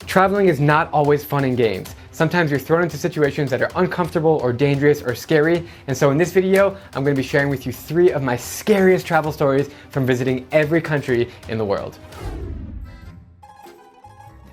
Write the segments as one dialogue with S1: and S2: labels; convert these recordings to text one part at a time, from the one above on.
S1: Traveling is not always fun and games. Sometimes you're thrown into situations that are uncomfortable or dangerous or scary, and so in this video, I'm going to be sharing with you 3 of my scariest travel stories from visiting every country in the world.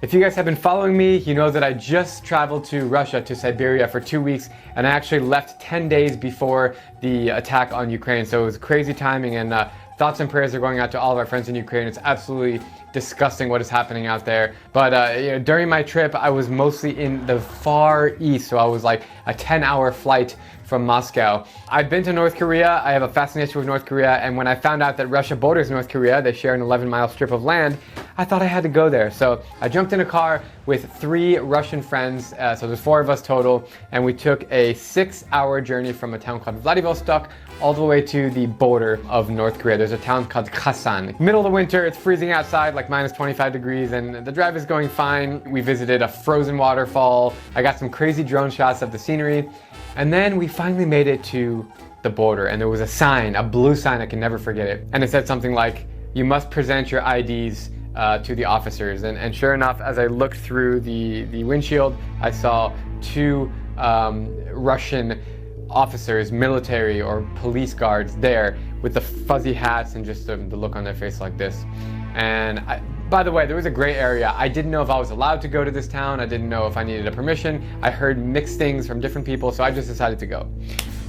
S1: If you guys have been following me, you know that I just traveled to Russia, to Siberia for 2 weeks, and I actually left 10 days before the attack on Ukraine, so it was crazy timing, and thoughts and prayers are going out to all of our friends in Ukraine. It's absolutely disgusting what is happening out there. But during my trip, I was mostly in the far east, so I was like a 10-hour flight from Moscow. I've been to North Korea. I have a fascination with North Korea, and when I found out that Russia borders North Korea, they share an 11-mile strip of land, I thought I had to go there. So I jumped in a car with 3 Russian friends, so there's 4 of us total, and we took a 6-hour journey from a town called Vladivostok all the way to the border of North Korea. There's a town called Khasan. Middle of the winter, it's freezing outside, like minus 25 degrees, and the drive is going fine. We visited a frozen waterfall. I got some crazy drone shots of the scenery. And then we finally made it to the border, and there was a sign, a blue sign, I can never forget it. And it said something like, "You must present your IDs to the officers." And sure enough, as I looked through the windshield, I saw 2 Russian officers, military or police guards there with the fuzzy hats and just the look on their face like this. And by the way, there was a gray area. I didn't know if I was allowed to go to this town. I didn't know if I needed a permission. I heard mixed things from different people, so I just decided to go.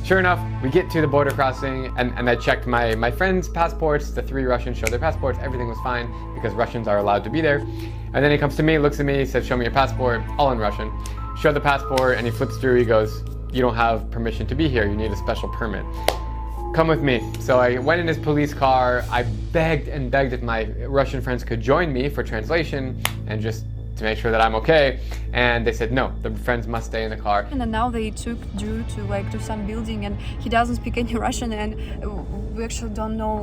S1: Sure enough, we get to the border crossing, and I checked my friends' passports. The 3 Russians showed their passports. Everything was fine because Russians are allowed to be there. And then he comes to me, looks at me, says, "Show me your passport," all in Russian. Show the passport, and he flips through. He goes, "You don't have permission to be here. You need a special permit. Come with me." So I went in his police car. I begged and begged if my Russian friends could join me for translation and just to make sure that I'm okay. And they said no, the friends must stay in the car.
S2: And then now they took Drew to some building, and he doesn't speak any Russian, and we actually don't know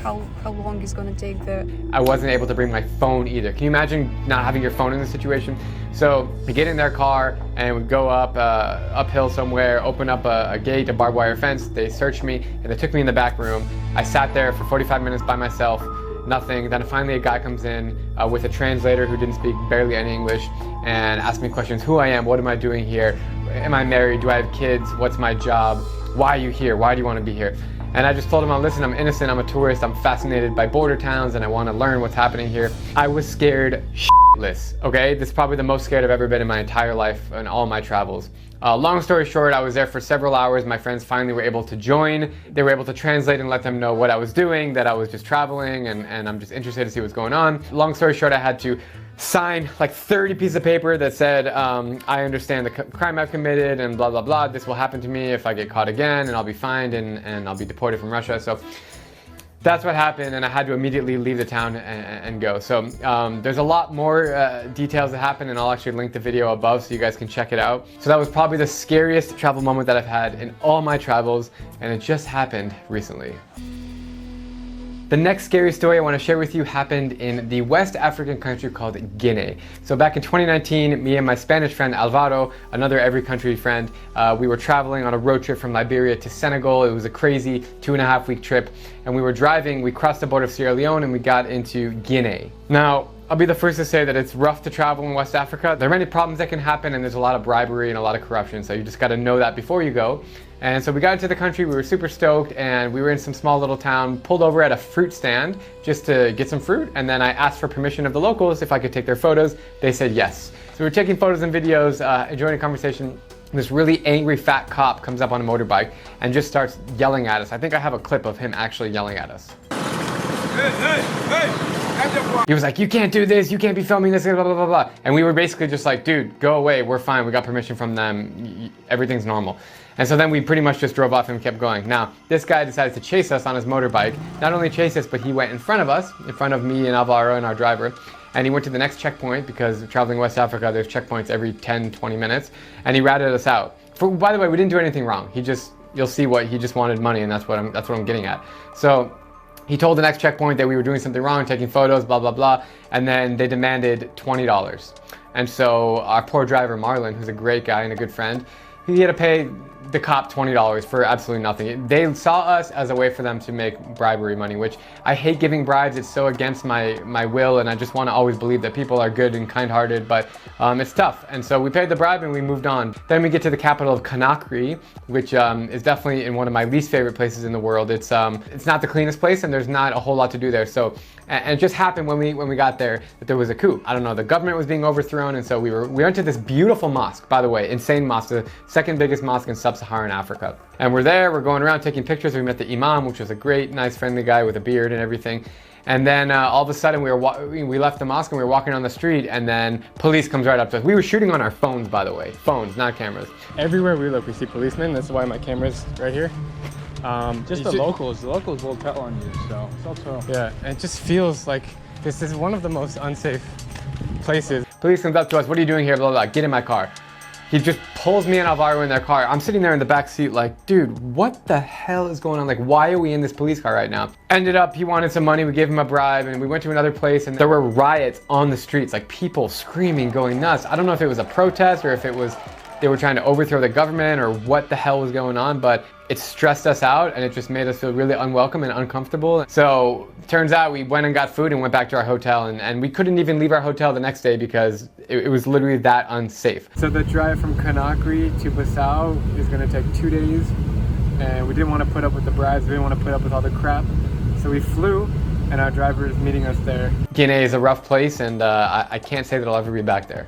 S2: how long it's gonna take there.
S1: I wasn't able to bring my phone either. Can you imagine not having your phone in this situation? So we get in their car and we go up uphill somewhere, open up a gate, a barbed wire fence. They searched me and they took me in the back room. I sat there for 45 minutes by myself, nothing. Then finally a guy comes in with a translator who didn't speak barely any English and asked me questions: who I am, what am I doing here, am I married, do I have kids, what's my job, why are you here, why do you want to be here? And I just told him, listen, I'm innocent, I'm a tourist, I'm fascinated by border towns, and I want to learn what's happening here. I was scared shitless, okay? This is probably the most scared I've ever been in my entire life in all my travels. Long story short, I was there for several hours. My friends finally were able to join. They were able to translate and let them know what I was doing, that I was just traveling, and I'm just interested to see what's going on. Long story short, I had to sign like 30 pieces of paper that said, I understand the crime I've committed and blah, blah, blah. This will happen to me if I get caught again, and I'll be fined and I'll be deported from Russia. So that's what happened, and I had to immediately leave the town and go. So there's a lot more details that happened, and I'll actually link the video above so you guys can check it out. So that was probably the scariest travel moment that I've had in all my travels, and it just happened recently. The next scary story I want to share with you happened in the West African country called Guinea. So back in 2019, me and my Spanish friend Alvaro, another every country friend, we were traveling on a road trip from Liberia to Senegal. It was a crazy 2.5-week trip, and we were driving, we crossed the border of Sierra Leone and we got into Guinea. Now, I'll be the first to say that it's rough to travel in West Africa. There are many problems that can happen, and there's a lot of bribery and a lot of corruption, so you just gotta know that before you go. And so we got into the country, we were super stoked, and we were in some small little town, pulled over at a fruit stand just to get some fruit, and then I asked for permission of the locals if I could take their photos. They said yes. So we were taking photos and videos, enjoying a conversation. This really angry fat cop comes up on a motorbike and just starts yelling at us. I think I have a clip of him actually yelling at us. Hey, hey, hey! He was like, "You can't do this, you can't be filming this, blah, blah, blah, blah." And we were basically just like, "Dude, go away, we're fine, we got permission from them, everything's normal." And so then we pretty much just drove off and kept going. Now, this guy decided to chase us on his motorbike. Not only chase us, but he went in front of us, in front of me and Alvaro and our driver. And he went to the next checkpoint, because traveling West Africa, there's checkpoints every 10, 20 minutes. And he ratted us out. By the way, we didn't do anything wrong. You'll see what, he just wanted money, and that's what I'm getting at. So he told the next checkpoint that we were doing something wrong, taking photos, blah, blah, blah. And then they demanded $20. And so our poor driver, Marlon, who's a great guy and a good friend, he had to pay the cop $20 for absolutely nothing. They saw us as a way for them to make bribery money, which I hate giving bribes. It's so against my will, and I just want to always believe that people are good and kind-hearted, but it's tough. And so we paid the bribe and we moved on. Then we get to the capital of Conakry, which is definitely in one of my least favorite places in the world. It's not the cleanest place, and there's not a whole lot to do there. So, and it just happened when we got there that there was a coup. I don't know, the government was being overthrown, and so we went to this beautiful mosque, by the way, insane mosque, the second biggest mosque in sub-Saharan Africa. And we're there, we're going around taking pictures. We met the imam, which was a great, nice, friendly guy with a beard and everything. And then all of a sudden we left the mosque and we were walking on the street, and then police comes right up to us. We were shooting on our phones, by the way, phones, not cameras. Everywhere we look, we see policemen. That's why my camera's right here.
S3: Just the locals will tell on you, so it's also...
S1: Yeah, it just feels like this is one of the most unsafe places. Police comes up to us, what are you doing here, blah, blah, blah, get in my car. He just pulls me and Alvaro in their car. I'm sitting there in the back seat like, dude, what the hell is going on? Like, why are we in this police car right now? Ended up, he wanted some money, we gave him a bribe, and we went to another place, and there were riots on the streets, like people screaming, going nuts. I don't know if it was a protest or if it was they were trying to overthrow the government or what the hell was going on, but it stressed us out and it just made us feel really unwelcome and uncomfortable. So turns out we went and got food and went back to our hotel, and we couldn't even leave our hotel the next day because it was literally that unsafe. So the drive from Conakry to Bissau is gonna take 2 days, and we didn't want to put up with the bribes, we didn't want to put up with all the crap. So we flew, and our driver is meeting us there. Guinea is a rough place, and I can't say that I'll ever be back there.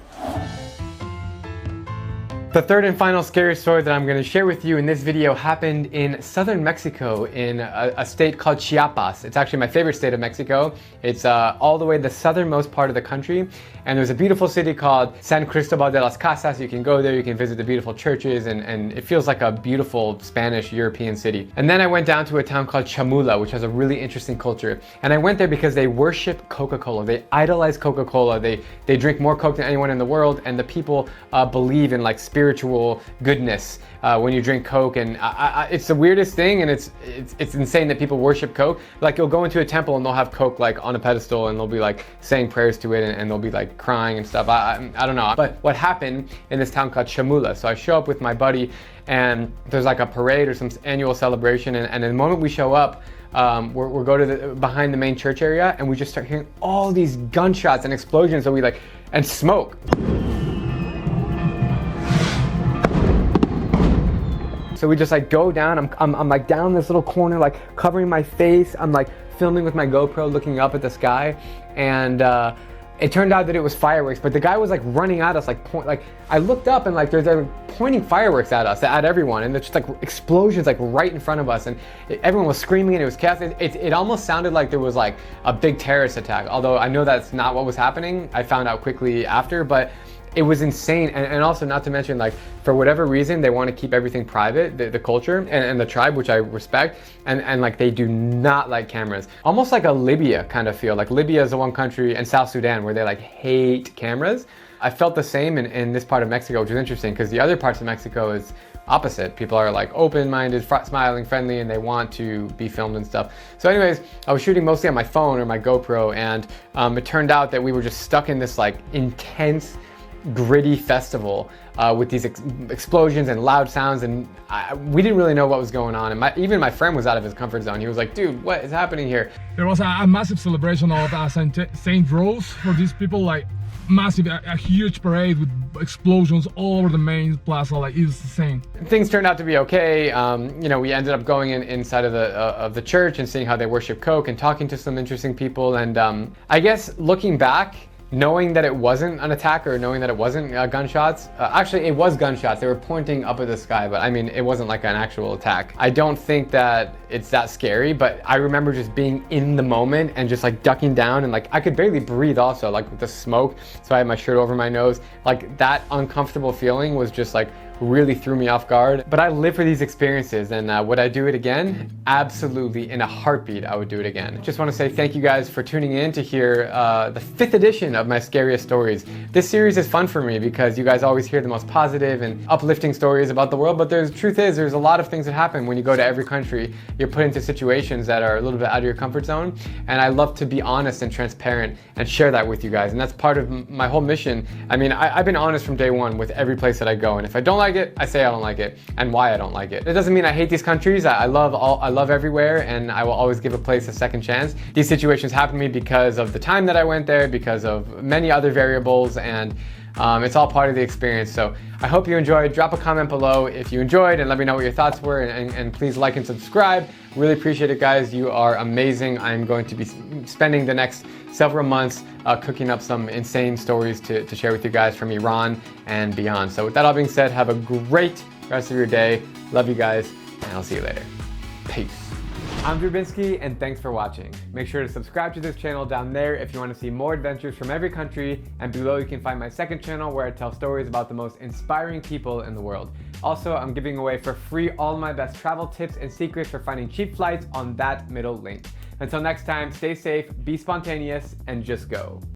S1: The third and final scary story that I'm going to share with you in this video happened in southern Mexico in a state called Chiapas. It's actually my favorite state of Mexico. It's all the way the southernmost part of the country, and there's a beautiful city called San Cristobal de las Casas. You can go there, you can visit the beautiful churches, and it feels like a beautiful Spanish European city. And then I went down to a town called Chamula, which has a really interesting culture. And I went there because they worship Coca-Cola. They idolize Coca-Cola. They drink more Coke than anyone in the world, and the people believe in like spiritual goodness when you drink Coke. And it's the weirdest thing, and it's insane that people worship Coke. Like, you'll go into a temple and they'll have Coke like on a pedestal, and they'll be like saying prayers to it, and they'll be like crying and stuff. I don't know. But what happened in this town called Chamula, so I show up with my buddy, and there's like a parade or some annual celebration, and the moment we show up, we'll go to behind the main church area, and we just start hearing all these gunshots and explosions, so and smoke. So we just like go down, I'm like down this little corner, like covering my face. I'm like filming with my GoPro, looking up at the sky, and it turned out that it was fireworks, but the guy was like running at us, like I looked up, and like they're pointing fireworks at us, at everyone, and there's just like explosions like right in front of us, and everyone was screaming, and it was chaos. It almost sounded like there was like a big terrorist attack, although I know that's not what was happening. I found out quickly after, but it was insane. And also, not to mention, like, for whatever reason, they want to keep everything private, the culture and the tribe, which I respect, and like they do not like cameras. Almost like a Libya kind of feel. Like, Libya is the one country, and South Sudan, where they like hate cameras. I felt the same in this part of Mexico, which is interesting, because the other parts of Mexico is opposite. People are like open-minded, smiling, friendly, and they want to be filmed and stuff. So anyways, I was shooting mostly on my phone or my GoPro, and it turned out that we were just stuck in this like intense, gritty festival with these explosions and loud sounds, and we didn't really know what was going on, and even my friend was out of his comfort zone. He was like, dude, what is happening here?
S4: There was a massive celebration of Saint Rose for these people, like massive, a huge parade with explosions all over the main plaza. Like, it was insane.
S1: Things turned out to be okay. You know, we ended up going inside of the church and seeing how they worship Coke and talking to some interesting people, and I guess looking back, knowing that it wasn't an attack, or knowing that it wasn't gunshots. Actually, it was gunshots. They were pointing up at the sky, but I mean, it wasn't like an actual attack. I don't think that it's that scary, but I remember just being in the moment and just like ducking down, and like I could barely breathe also, like with the smoke, so I had my shirt over my nose. Like, that uncomfortable feeling was just like really threw me off guard. But I live for these experiences, and would I do it again? Absolutely, in a heartbeat, I would do it again. Just want to say thank you guys for tuning in to hear the 5th edition of my scariest stories. This series is fun for me because you guys always hear the most positive and uplifting stories about the world, but the truth is, there's a lot of things that happen when you go to every country. You're put into situations that are a little bit out of your comfort zone, and I love to be honest and transparent and share that with you guys, and that's part of my whole mission. I mean, I've been honest from day one with every place that I go, and if I don't like like it, I say I don't like it, and why I don't like it. It doesn't mean I hate these countries. I love everywhere, and I will always give a place a second chance. These situations happen to me because of the time that I went there, because of many other variables, and it's all part of the experience. So I hope you enjoyed. Drop a comment below if you enjoyed and let me know what your thoughts were, and please like and subscribe. Really appreciate it, guys. You are amazing. I'm going to be spending the next several months cooking up some insane stories to share with you guys from Iran and beyond. So with that all being said, have a great rest of your day. Love you guys, and I'll see you later. Peace. I'm Drew Binsky, and thanks for watching. Make sure to subscribe to this channel down there if you want to see more adventures from every country, and below you can find my second channel where I tell stories about the most inspiring people in the world. Also, I'm giving away for free all my best travel tips and secrets for finding cheap flights on that middle link. Until next time, stay safe, be spontaneous, and just go.